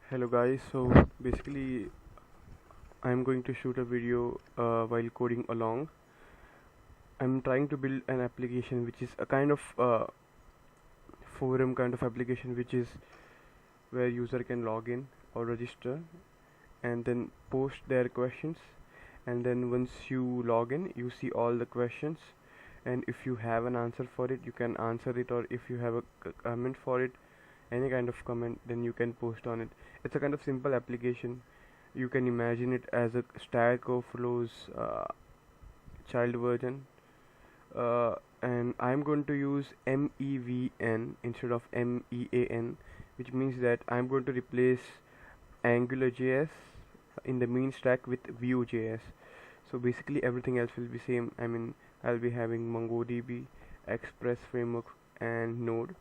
Hello guys, so basically I'm going to shoot a video while coding along. I'm trying to build an application which is a kind of forum kind of application, which is where user can log in or register and then post their questions, and then once you log in you see all the questions, and if you have an answer for it you can answer it, or if you have a comment for it, any kind of comment, then you can post on it. It's a kind of simple application. You can imagine it as a Stack Overflow's child version, and I'm going to use MEVN instead of MEAN, which means that I'm going to replace AngularJS in the main stack with Vue.js. So basically everything else will be same. I mean, I'll be having Mongodb, Express framework, and Node,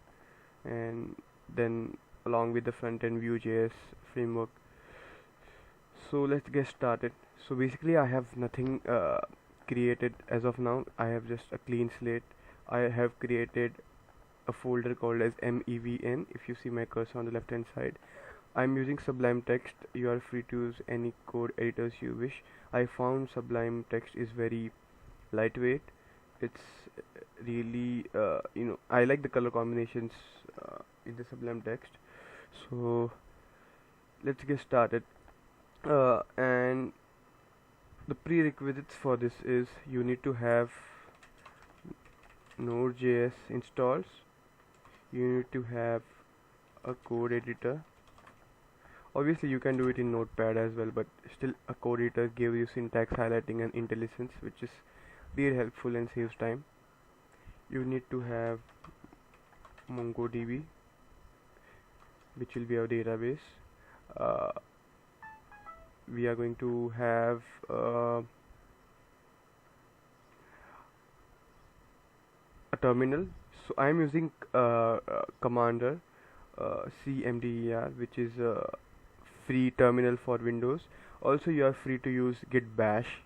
and then along with the front-end Vue.js framework. So let's get started. So basically I have nothing created as of now. I have just a clean slate. I have created a folder called as MEVN. If you see my cursor on the left hand side, I'm using Sublime Text. You are free to use any code editors you wish. I found Sublime Text is very lightweight. It's really I like the color combinations in the Sublime Text. So let's get started. And the prerequisites for this is you need to have Node.js installed. You need to have a code editor. Obviously you can do it in Notepad as well, but still a code editor gives you syntax highlighting and IntelliSense, which is really helpful and saves time. You need to have Mongodb, which will be our database. We are going to have a terminal. So I am using commander CMDER, which is a free terminal for Windows. Also you are free to use git bash,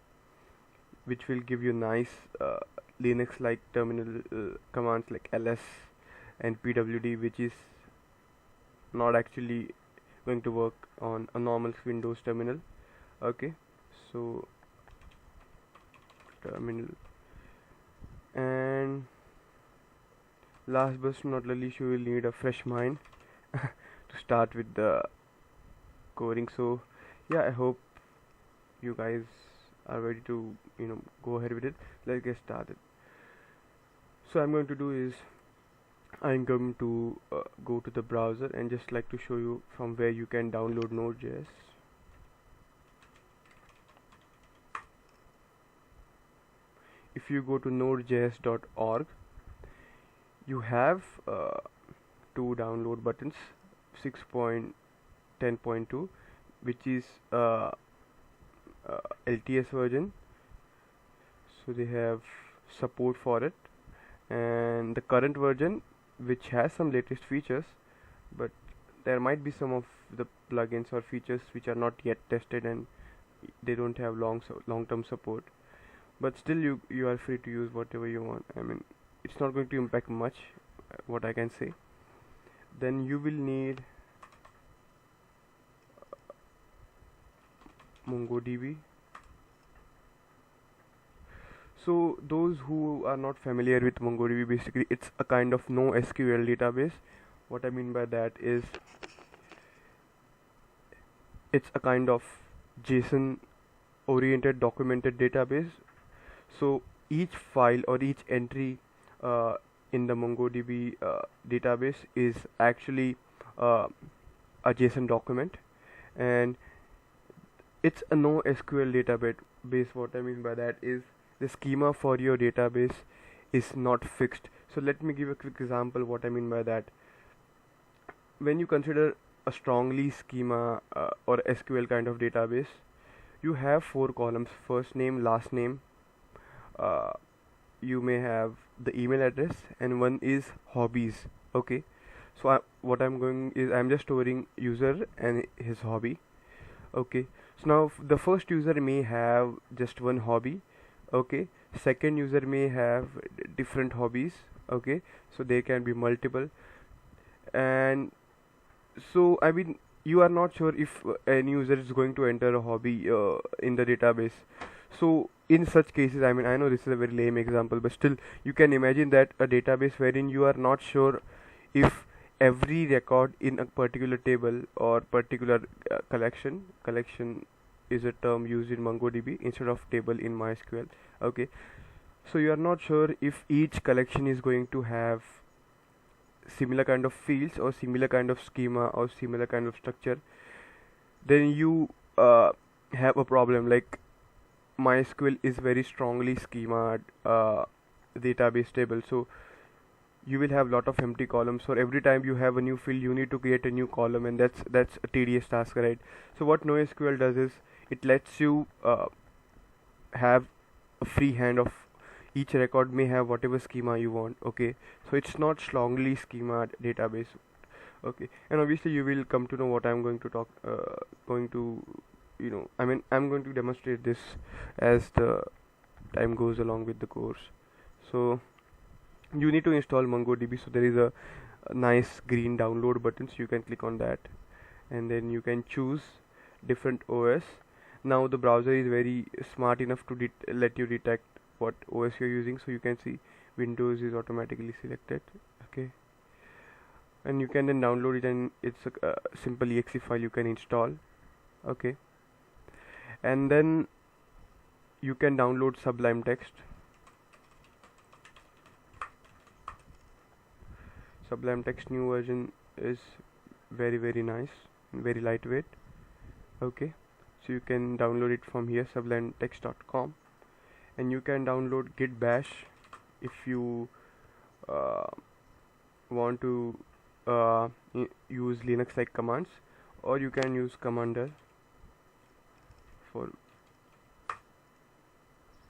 which will give you nice Linux like terminal commands like ls and pwd, which is not actually going to work on a normal Windows terminal. Okay, so terminal, and last but not least, you will need a fresh mind to start with the coding. So yeah, I hope you guys are ready to go ahead with it. Let's get started. So I'm going to do is I'm going to go to the browser and just like to show you from where you can download Node.js. If you go to nodejs.org, you have two download buttons, 6.10.2, which is LTS version, so they have support for it, and the current version, which has some latest features, but there might be some of the plugins or features which are not yet tested and they don't have long-term support. But still you are free to use whatever you want. I mean, it's not going to impact much, what I can say. Then you will need Mongodb. So those who are not familiar with Mongodb, basically it's a kind of NoSQL database. What I mean by that is it's a kind of JSON oriented documented database. So each file or each entry in the Mongodb database is actually a JSON document, and it's a NoSQL database. What I mean by that is the schema for your database is not fixed. So let me give a quick example what I mean by that. When you consider a strongly schema or SQL kind of database, you have 4 columns: first name, last name, you may have the email address, and one is hobbies. Okay, so what I'm going is I'm just storing user and his hobby. Okay, so now the first user may have just one hobby. Okay, second user may have different hobbies. Okay, so they can be multiple, and so I mean you are not sure if any user is going to enter a hobby in the database. So in such cases, I mean, I know this is a very lame example, but still you can imagine that a database wherein you are not sure if every record in a particular table or particular collection is a term used in MongoDB instead of table in MySQL. Okay, so you are not sure if each collection is going to have similar kind of fields or similar kind of schema or similar kind of structure. Then you have a problem. Like MySQL is very strongly schema database table, so you will have lot of empty columns. So every time you have a new field, you need to create a new column, and that's a tedious task, right? So what NoSQL does is it lets you have a free hand of each record may have whatever schema you want. Okay, so it's not strongly schema database. Okay, and obviously you will come to know what I'm going to talk going to I mean, I'm going to demonstrate this as the time goes along with the course. So you need to install MongoDB. So there is a nice green download button, so you can click on that, and then you can choose different OS. Now the browser is very smart enough to let you detect what OS you're using, so you can see Windows is automatically selected. Okay, and you can then download it, and it's a simple exe file you can install. Okay, and then you can download Sublime Text. Sublime Text new version is very nice and very lightweight. Okay, so you can download it from here, sublimetext.com, and you can download git bash if you want to use Linux like commands, or you can use commander for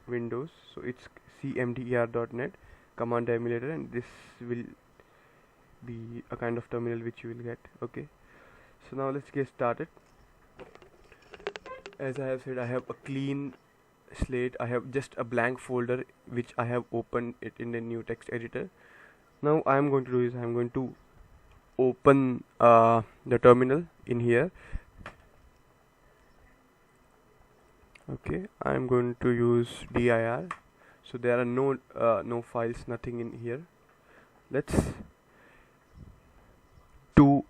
Windows. So it's cmder.net command emulator, and this will be a kind of terminal which you will get. Okay, so now let's get started. As I have said, I have a clean slate. I have just a blank folder which I have opened it in the new text editor. Now I am going to do is I am going to open the terminal in here. Okay, I am going to use dir. So there are no files, nothing in here. Let's to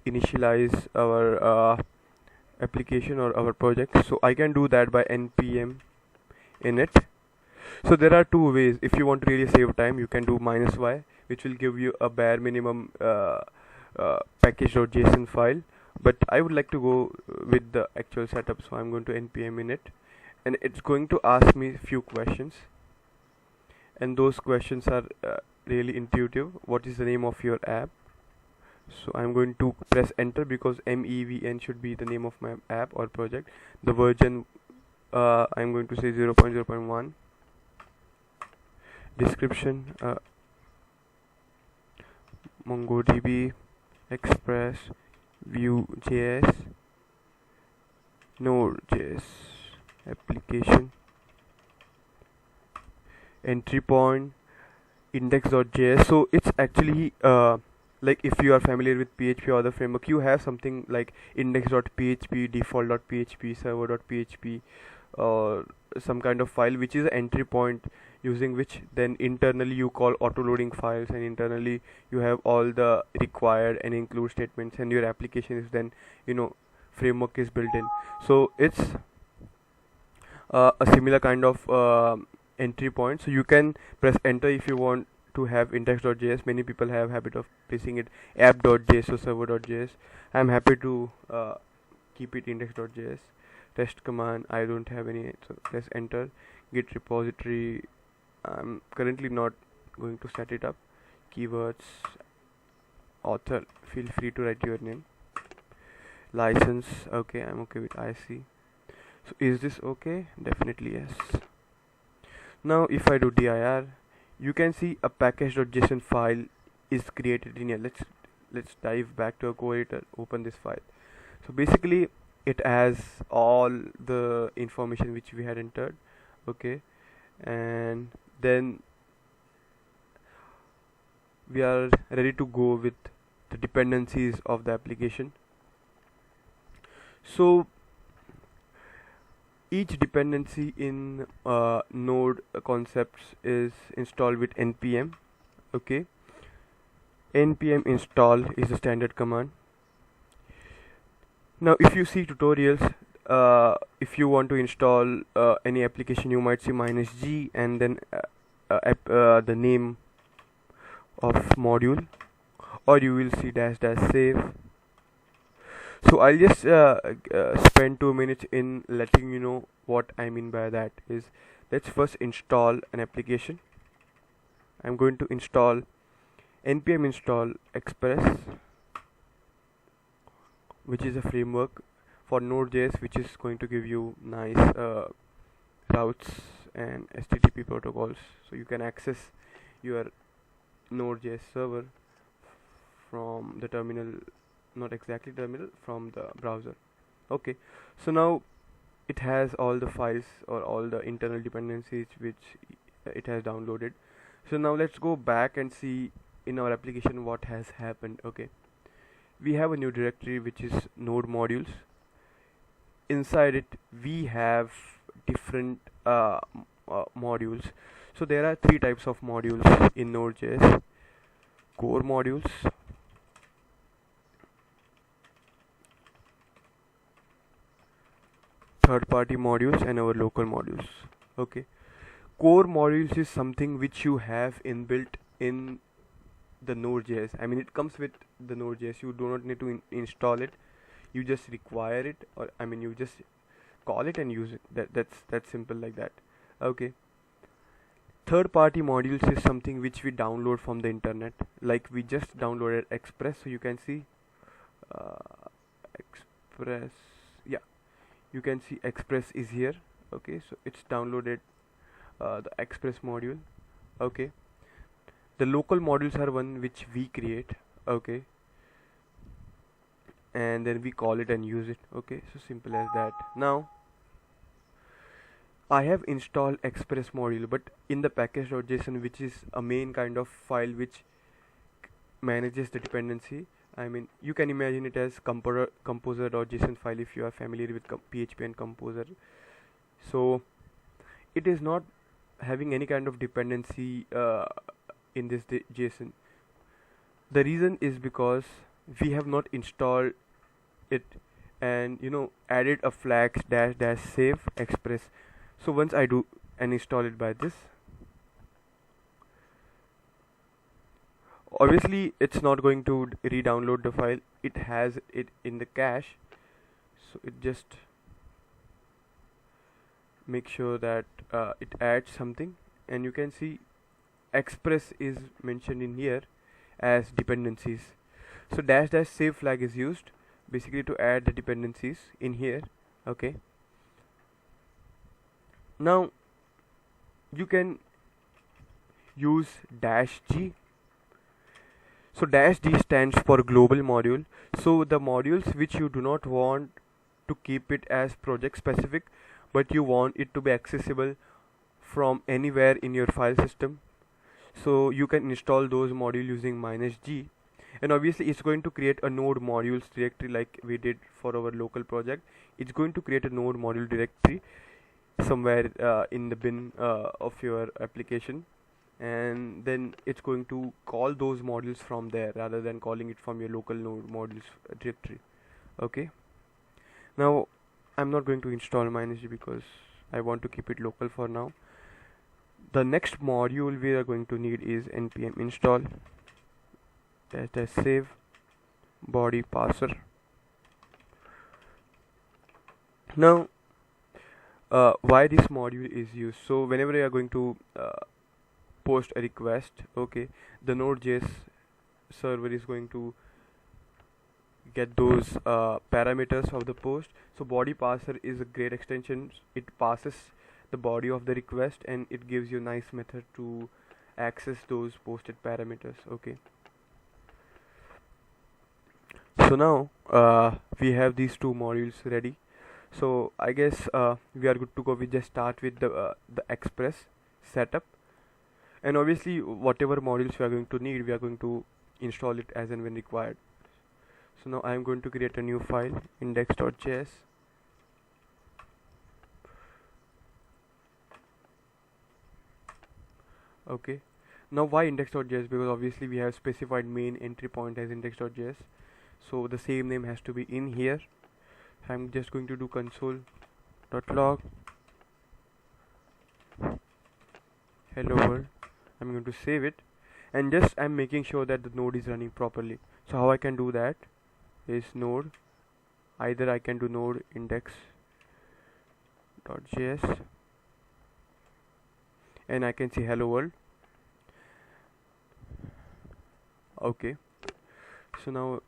initialize our application or our project. So I can do that by npm init. So there are two ways. If you want to really save time, you can do -y, which will give you a bare minimum package.json file, but I would like to go with the actual setup, so I'm going to npm init, and it's going to ask me a few questions, and those questions are really intuitive. What is the name of your app? So I'm going to press enter because MEVN should be the name of my app or project. The version I'm going to say 0.0.1. Description MongoDB Express Vue.js Node.js application. Entry point index.js. So it's actually like if you are familiar with PHP or other framework, you have something like index.php, default.php, server.php, or some kind of file which is an entry point, using which then internally you call auto-loading files, and internally you have all the required and include statements, and your application is then framework is built in. So it's a similar kind of entry point. So you can press enter if you want to have index.js. Many people have habit of placing it app.js or server.js. I'm happy to keep it index.js. Test command, I don't have any, so press enter. Git repository, I'm currently not going to set it up. Keywords, author, feel free to write your name. License, okay, I'm okay with IC. So is this okay? Definitely yes. Now if I do dir, you can see a package.json file is created in here. Let's dive back to our core editor, open this file. So basically it has all the information which we had entered. Okay, and then we are ready to go with the dependencies of the application. So each dependency in node concepts is installed with npm. Okay, npm install is a standard command. Now if you see tutorials, if you want to install any application, you might see -g and then the name of module, or you will see --save. So I'll just spend 2 minutes in letting you know what I mean by that. Is let's first install an application. I'm going to install npm install express, which is a framework for Node.js, which is going to give you nice routes and HTTP protocols, so you can access your Node.js server from the terminal, not exactly terminal, from the browser. Okay, so now it has all the files or all the internal dependencies which it has downloaded. So now let's go back and see in our application what has happened. Okay, we have a new directory which is node modules. Inside it we have different modules. So there are 3 types of modules in Node.js: core modules, third-party modules, and our local modules. Okay, core modules is something which you have inbuilt in the Node.js. I mean, it comes with the Node.js. You do not need to install it. You just require it, or I mean, you just call it and use it. That's simple like that. Okay. Third-party modules is something which we download from the internet. Like we just downloaded Express, so you can see Express. Yeah, you can see Express is here. Okay, so it's downloaded the Express module. Okay, the local modules are one which we create. Okay, and then we call it and use it. Okay, so simple as that. Now I have installed Express module, but in the package.json, which is a main kind of file which manages the dependency. I mean, you can imagine it as composer.json file if you are familiar with PHP and Composer. So it is not having any kind of dependency in this JSON. The reason is because we have not installed it and added a flag --save express. So once I do and install it by this, obviously it's not going to re-download the file. It has it in the cache, so it just make sure that it adds something, and you can see express is mentioned in here as dependencies. So --save flag is used basically to add the dependencies in here. Okay, now you can use -g. So -g stands for global module. So the modules which you do not want to keep it as project specific, but you want it to be accessible from anywhere in your file system, so you can install those modules using -g. And obviously it's going to create a node modules directory like we did for our local project. It's going to create a node module directory somewhere in the bin of your application, and then it's going to call those modules from there rather than calling it from your local node modules directory. Okay, now I'm not going to install -g because I want to keep it local for now. The next module we are going to need is npm install --save body parser. Now why this module is used? So whenever you are going to post a request, okay, the Node.js server is going to get those parameters of the post. So body parser is a great extension. It passes the body of the request and it gives you a nice method to access those posted parameters. Okay, so now we have these 2 modules ready. So I guess we are good to go. We just start with the Express setup, and obviously whatever modules we are going to need, we are going to install it as and when required. So now I am going to create a new file, index.js. Okay, now why index.js? Because obviously we have specified main entry point as index.js, so the same name has to be in here. I'm just going to do console.log hello world. I'm going to save it, and just I'm making sure that the node is running properly. So how I can do that is node, either I can do node index.js and I can see hello world. Okay, so now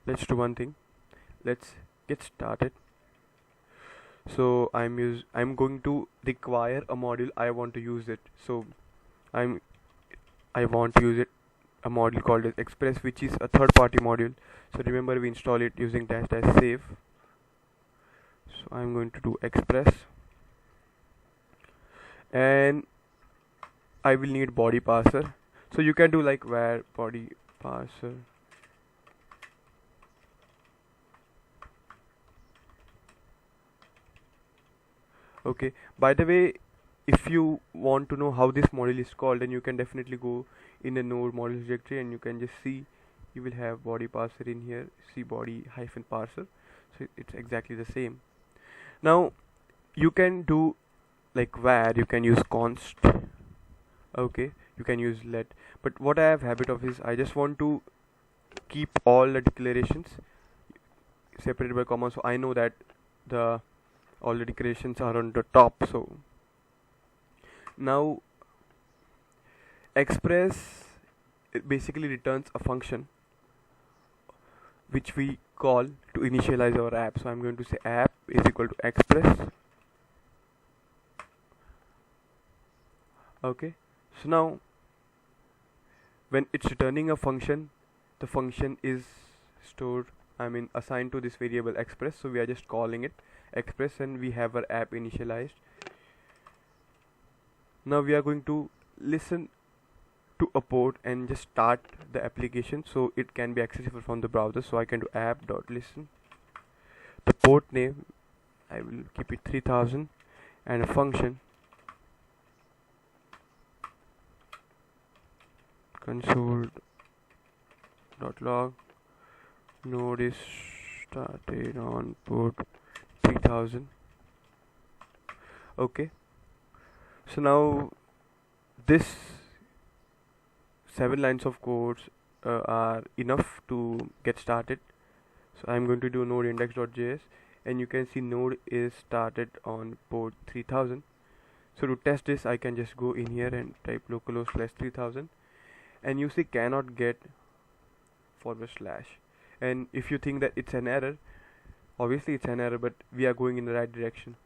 let's do one thing. Let's get started. So I'm going to require a module. I want to use it, so I want to use it a module called as Express, which is a third-party module. So remember, we install it using -- save. So I'm going to do Express, and I will need body parser. So you can do like where body parser. Okay, by the way, if you want to know how this module is called, then you can definitely go in the node module directory and you can just see, you will have body parser in here, see body hyphen parser. So it's exactly the same. Now you can do like where, you can use const, okay, you can use let, but what I have habit of is I just want to keep all the declarations separated by comma, so I know that all the declarations are on the top. So now Express, it basically returns a function which we call to initialize our app. So I'm going to say app is equal to Express. Okay, so now when it's returning a function, the function is stored, assigned to this variable Express, so we are just calling it Express and we have our app initialized. Now we are going to listen to a port and just start the application so it can be accessible from the browser. So I can do app.listen, the port name I will keep it 3000, and a function console.log node is started on port 3000. Okay, so now this 7 lines of codes are enough to get started. So I'm going to do node index.js, and you can see node is started on port 3000. So to test this, I can just go in here and type localhost/3000, and you see cannot get /. And if you think that it's an error, obviously it's an error, but we are going in the right direction.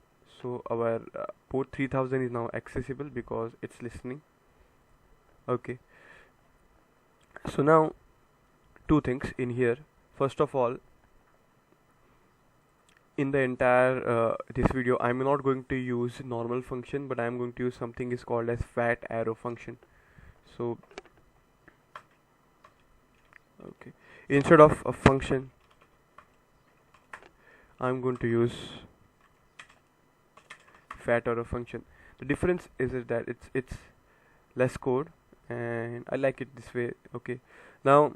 So our port 3000 is now accessible because it's listening. Okay, so now two things in here. First of all, in the entire this video, I'm not going to use normal function, but I'm going to use something is called as fat arrow function. So okay, instead of a function, I'm going to use fat arrow function. The difference is that it's less code, and I like it this way. Okay, now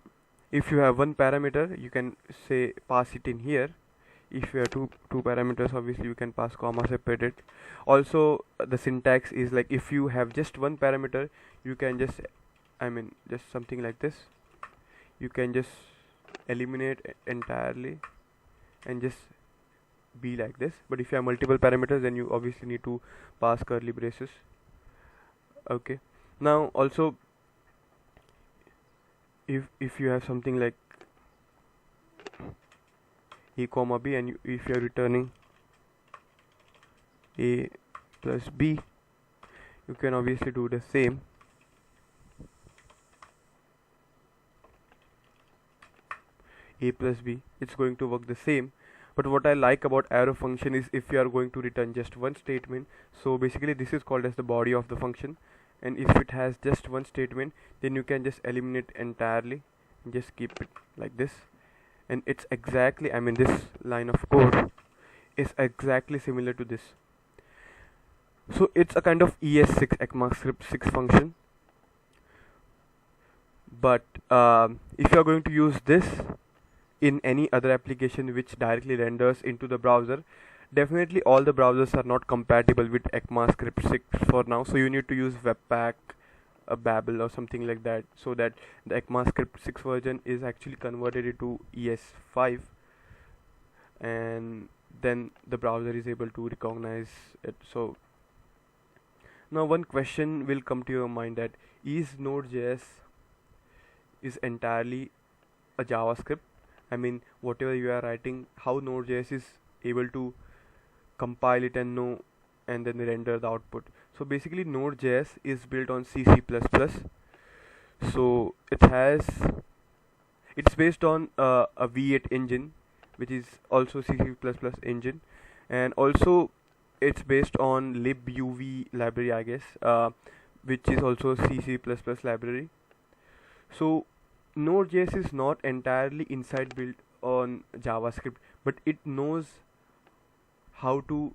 if you have one parameter, you can say pass it in here. If you have two parameters, obviously you can pass comma separated. Also the syntax is like, if you have just one parameter, you can just just something like this, you can just eliminate entirely and just be like this. But if you have multiple parameters, then you obviously need to pass curly braces. Okay, now also if you have something like a comma b, and if you are returning a plus b, you can obviously do the same. A plus b, it's going to work the same. But what I like about arrow function is if you are going to return just one statement, so basically this is called as the body of the function, and if it has just one statement, then you can just eliminate entirely just keep it like this, and it's exactly, I mean, this line of code is exactly similar to this. So it's a kind of ES6 ECMAScript 6 function, but if you are going to use this in any other application which directly renders into the browser, definitely all the browsers are not compatible with ECMAScript 6 for now, so you need to use Webpack, a Babel or something like that, so that the ECMAScript 6 version is actually converted into ES5, and then the browser is able to recognize it. So now one question will come to your mind, that is Node.js is entirely a JavaScript? I mean, whatever you are writing, how Node.js is able to compile it and know and then render the output? So basically Node.js is built on C++. So it's based on a V8 engine, which is also C++ engine, and also it's based on libuv library, I guess, which is also C++ library. So Node.js is not entirely inside built on JavaScript, but it knows how to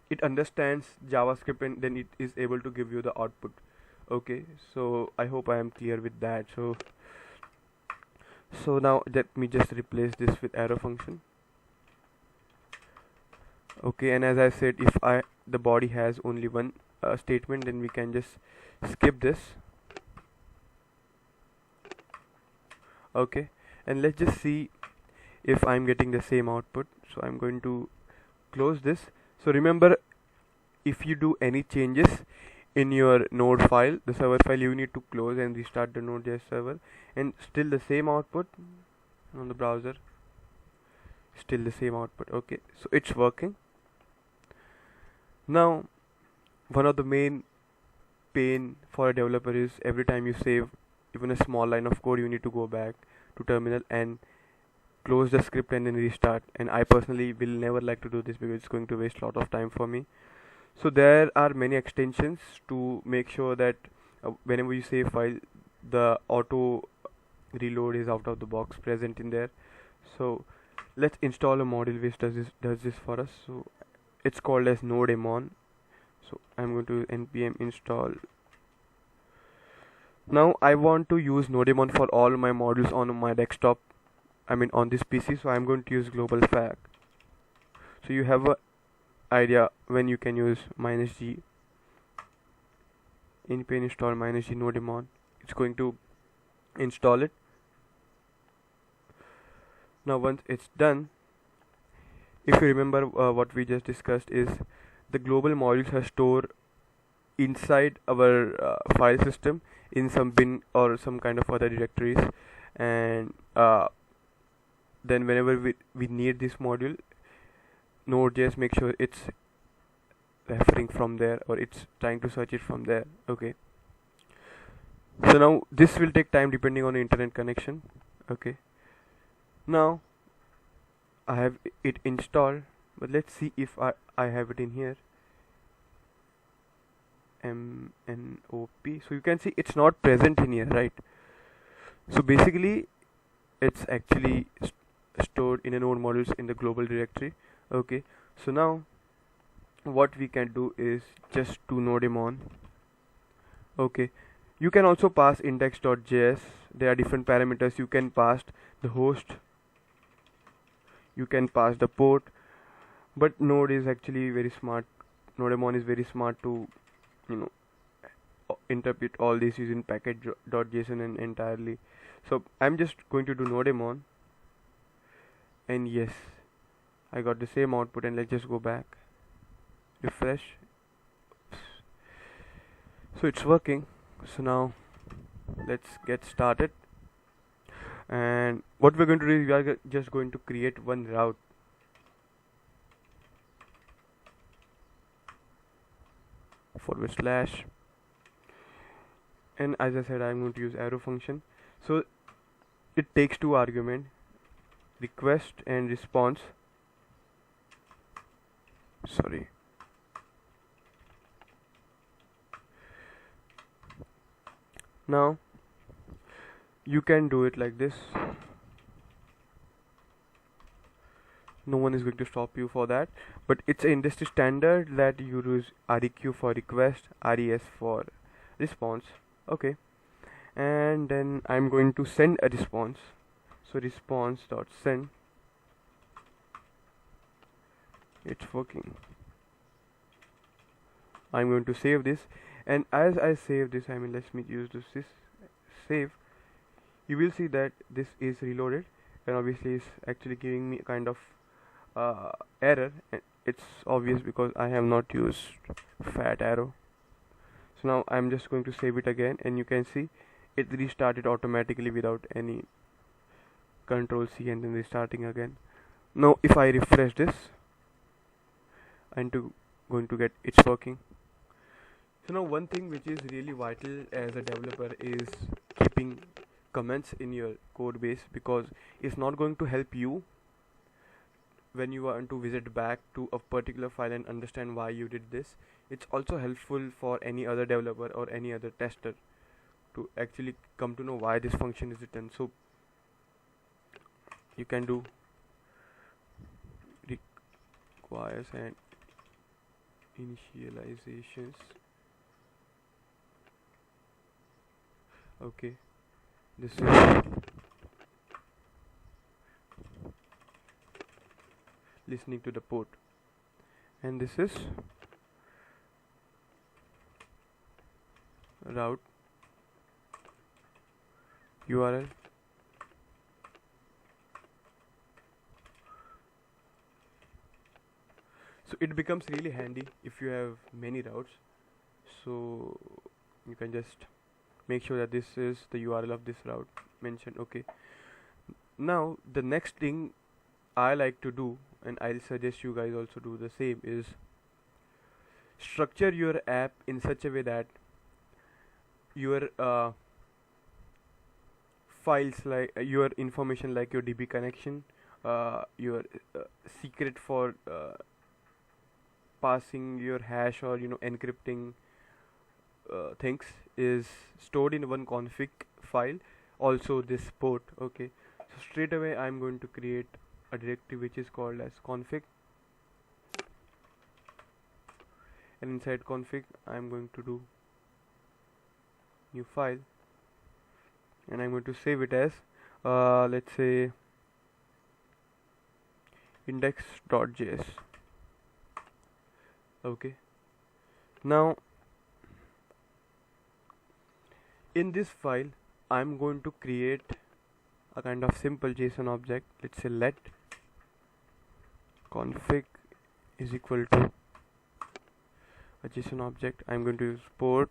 it understands JavaScript, and then it is able to give you the output. Okay, so I hope I am clear with that. So now let me just replace this with arrow function. Okay, and as I said, if the body has only one statement, then we can just skip this. Okay, and let's just see if I'm getting the same output. So I'm going to close this. So remember, if you do any changes in your node file, the server file, you need to close and restart the Node.js server, and still the same output on the browser, still the same output. Okay, so it's working. Now one of the main pain for a developer is every time you save even a small line of code, you need to go back to terminal and close the script and then restart, and I personally will never like to do this because it's going to waste a lot of time for me. So there are many extensions to make sure that whenever you save file, the auto reload is out of the box present in there. So let's install a module which does this for us. So it's called as nodemon. So I'm going to npm install. Now I want to use nodemon for all my modules on my desktop, I mean on this PC, so I'm going to use global flag. So you have a idea when you can use -g npm install -g nodemon. It's going to install it. Now once it's done, if you remember what we just discussed is the global modules are stored inside our file system in some bin or some kind of other directories, and then whenever we need this module, Node.js make sure it's referring from there, or it's trying to search it from there. Okay, so now this will take time depending on the internet connection. Okay, now I have it installed, but let's see if I have it in here. MNOP. So you can see it's not present in here, right? So basically it's actually stored in a node modules in the global directory. Okay, so now what we can do is just to nodemon. Okay, you can also pass index.js. There are different parameters. You can pass the host, you can pass the port, but node is actually very smart. Nodemon is very smart to interpret all this using package.json and entirely. So I'm just going to do nodemon, and yes, I got the same output. And let's just go back, refresh. So it's working. So now let's get started, and what we're going to do is we are just going to create one route. /, and as I said, I'm going to use arrow function. So it takes two arguments, request and response. Sorry. Now you can do it like this. No one is going to stop you for that, but it's an industry standard that you use REQ for request, RES for response. Okay, and then I'm going to send a response. So response dot send. It's working. I'm going to save this, and as I save this, I mean, let me use this save. You will see that this is reloaded, and obviously it's actually giving me a kind of error, and it's obvious because I have not used fat arrow. So now I'm just going to save it again, and you can see it restarted automatically without any Control C and then restarting again. Now if I refresh this, I'm going to get it's working. So now one thing which is really vital as a developer is keeping comments in your code base, because it's not going to help you when you want to visit back to a particular file and understand why you did this. It's also helpful for any other developer or any other tester to actually come to know why this function is written. So you can do requires and initializations. Okay, this is listening to the port, and this is route URL. So it becomes really handy if you have many routes, so you can just make sure that this is the URL of this route mentioned. Okay, now the next thing I like to do, and I'll suggest you guys also do the same, is structure your app in such a way that your files, like your information like your DB connection, your secret for passing your hash or encrypting things, is stored in one config file, also this port. Okay, so straight away I'm going to create a directory which is called as config, and inside config I'm going to do new file, and I'm going to save it as let's say index.js. Okay, now in this file I'm going to create a kind of simple JSON object. Let's say let config is equal to a JSON object. I'm going to use port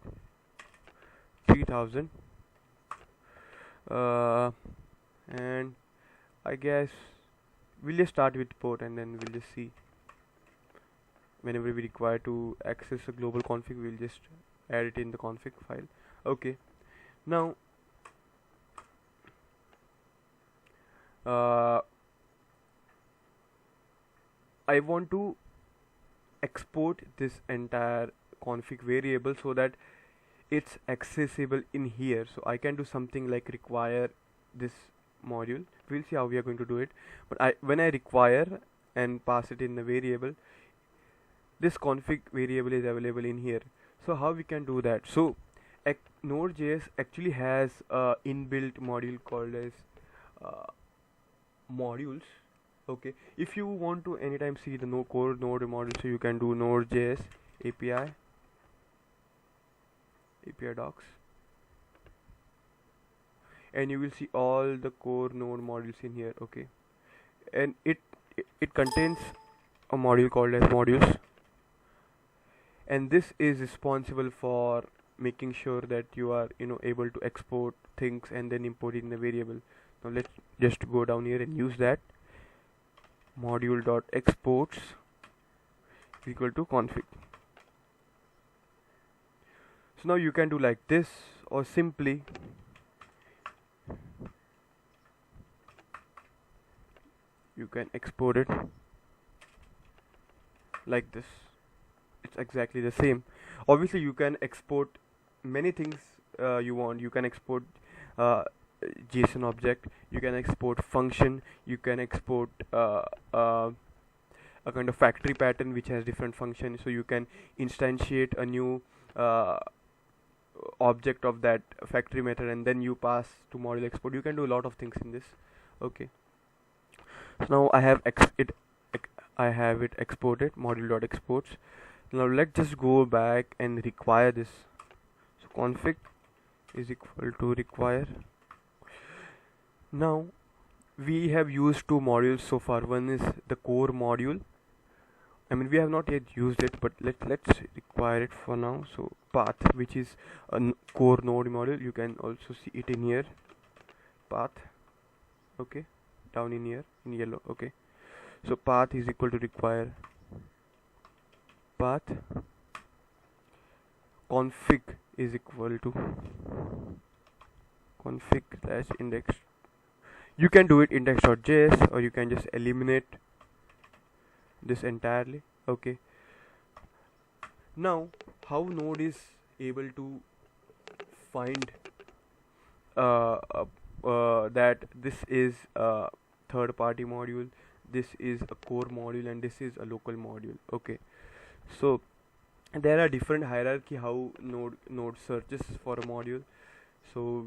3000, and I guess we'll just start with port, and then we'll just see whenever we require to access a global config, we'll just add it in the config file. Okay, now I want to export this entire config variable so that it's accessible in here. So I can do something like require this module. We'll see how we are going to do it, but when I require and pass it in the variable, this config variable is available in here. So how we can do that? So Node.js actually has a inbuilt module called as modules. Okay, if you want to anytime see the core node module, so you can do Node.js API docs, and you will see all the core node modules in here. Okay, and it contains a module called as modules, and this is responsible for making sure that you are able to export things and then import it in the variable. Now let's just go down here and use that. Module.exports is equal to config. So now you can do like this, or simply you can export it like this. It's exactly the same. Obviously you can export many things you want. You can export JSON object, you can export function, you can export a kind of factory pattern which has different functions, so you can instantiate a new object of that factory method and then you pass to module export. You can do a lot of things in this. Okay, so now I have it exported, module.exports. Now let's just go back and require this. So config is equal to require. Now we have used two modules so far. One is the core module. I mean, we have not yet used it, but let's require it for now. So path, which is a core node module, you can also see it in here. Path, okay, down in here in yellow. Okay, so path is equal to require path. Config is equal to config/index. You can do it index.js, or you can just eliminate this entirely. Okay, now how Node is able to find that this is a third party module, this is a core module, and this is a local module. Okay, so there are different hierarchy how Node searches for a module. So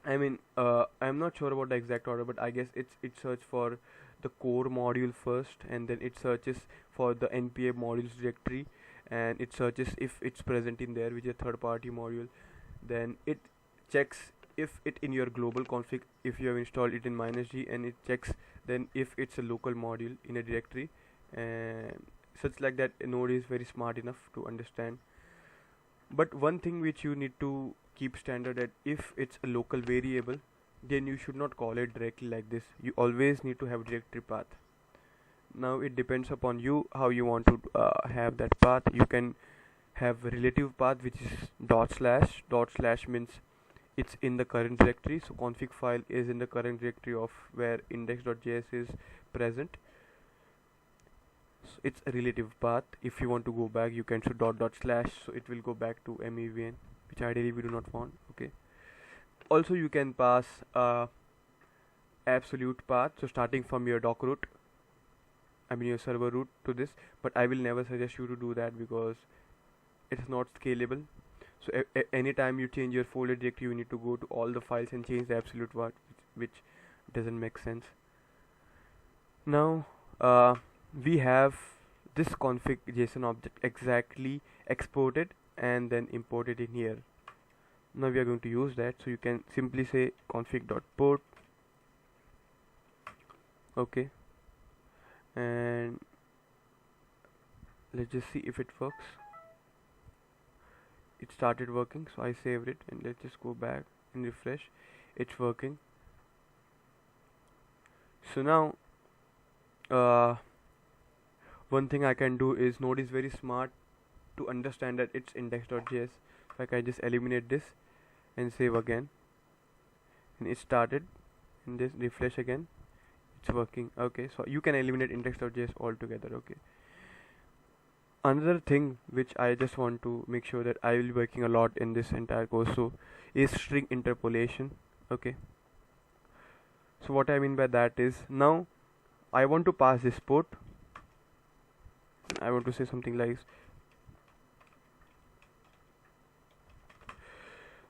I mean, I'm not sure about the exact order, but I guess it searches for the core module first, and then it searches for the npm modules directory, and it searches if it's present in there, which is a third party module. Then it checks if it in your global config, if you have installed it in -g, and it checks then if it's a local module in a directory, and such like that. Node is very smart enough to understand. But one thing which you need to keep standard, that if it's a local variable, then you should not call it directly like this. You always need to have directory path. Now it depends upon you how you want to have that path. You can have a relative path, which is // means it's in the current directory, so config file is in the current directory of where index.js is present. So it's a relative path. If you want to go back, you can do // so it will go back to MEVN, which ideally we do not want. Okay, also you can pass absolute path, so starting from your doc root, I mean your server root, to this, but I will never suggest you to do that because it's not scalable. So anytime you change your folder directory, you need to go to all the files and change the absolute path, which doesn't make sense. Now we have this config JSON object exactly exported and then imported in here. Now we are going to use that, so you can simply say config.port. Okay, and let's just see if it works. It started working, so I saved it, and let's just go back and refresh. It's working. So now one thing I can do is, Node is very smart to understand that it's index.js. So I can just eliminate this and save again, and it started, and just refresh again, it's working. Okay, so you can eliminate index.js altogether. Okay, another thing which I just want to make sure that I will be working a lot in this entire course, so is string interpolation. Okay, so what I mean by that is, now I want to pass this port. I want to say something like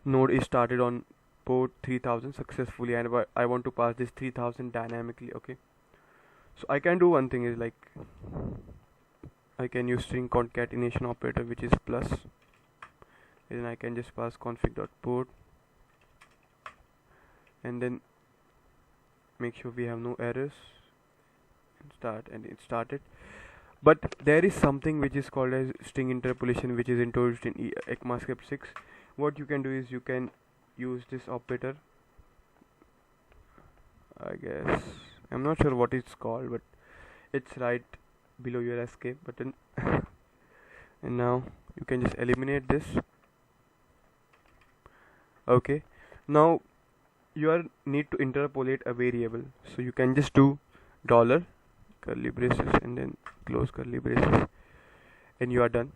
Node is started on port 3000 successfully, and I want to pass this 3000 dynamically. Okay, so I can do one thing is, like, I can use string concatenation operator, which is plus, and then I can just pass config.port, and then make sure we have no errors, and start, and it started. But there is something which is called as string interpolation, which is introduced in ECMAScript 6. What you can do is, you can use this operator. I guess I'm not sure what it's called, but it's right below your escape button. And now you can just eliminate this. Okay, now you need to interpolate a variable, so you can just do $ curly braces and then close curly braces, and you are done.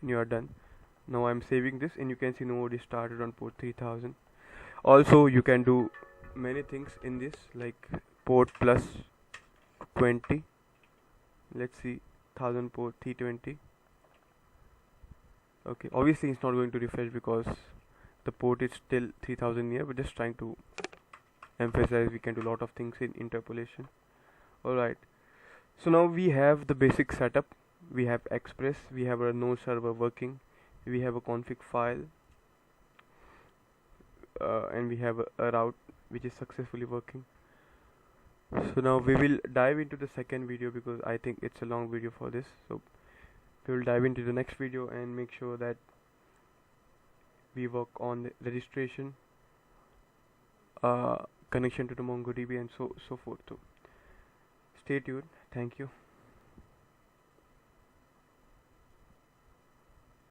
You are done. Now I'm saving this, and you can see node is started on port 3000. Also, you can do many things in this, like port plus 20. Let's see, 1000 port 320. Okay, obviously it's not going to refresh because the port is still 3000 here, but just trying to emphasize we can do a lot of things in interpolation. Alright, so now we have the basic setup. We have Express, we have a node server working, we have a config file, and we have a route which is successfully working. So now we will dive into the second video because I think it's a long video for this. So we will dive into the next video and make sure that we work on the registration, connection to the MongoDB, and so forth. So stay tuned. Thank you.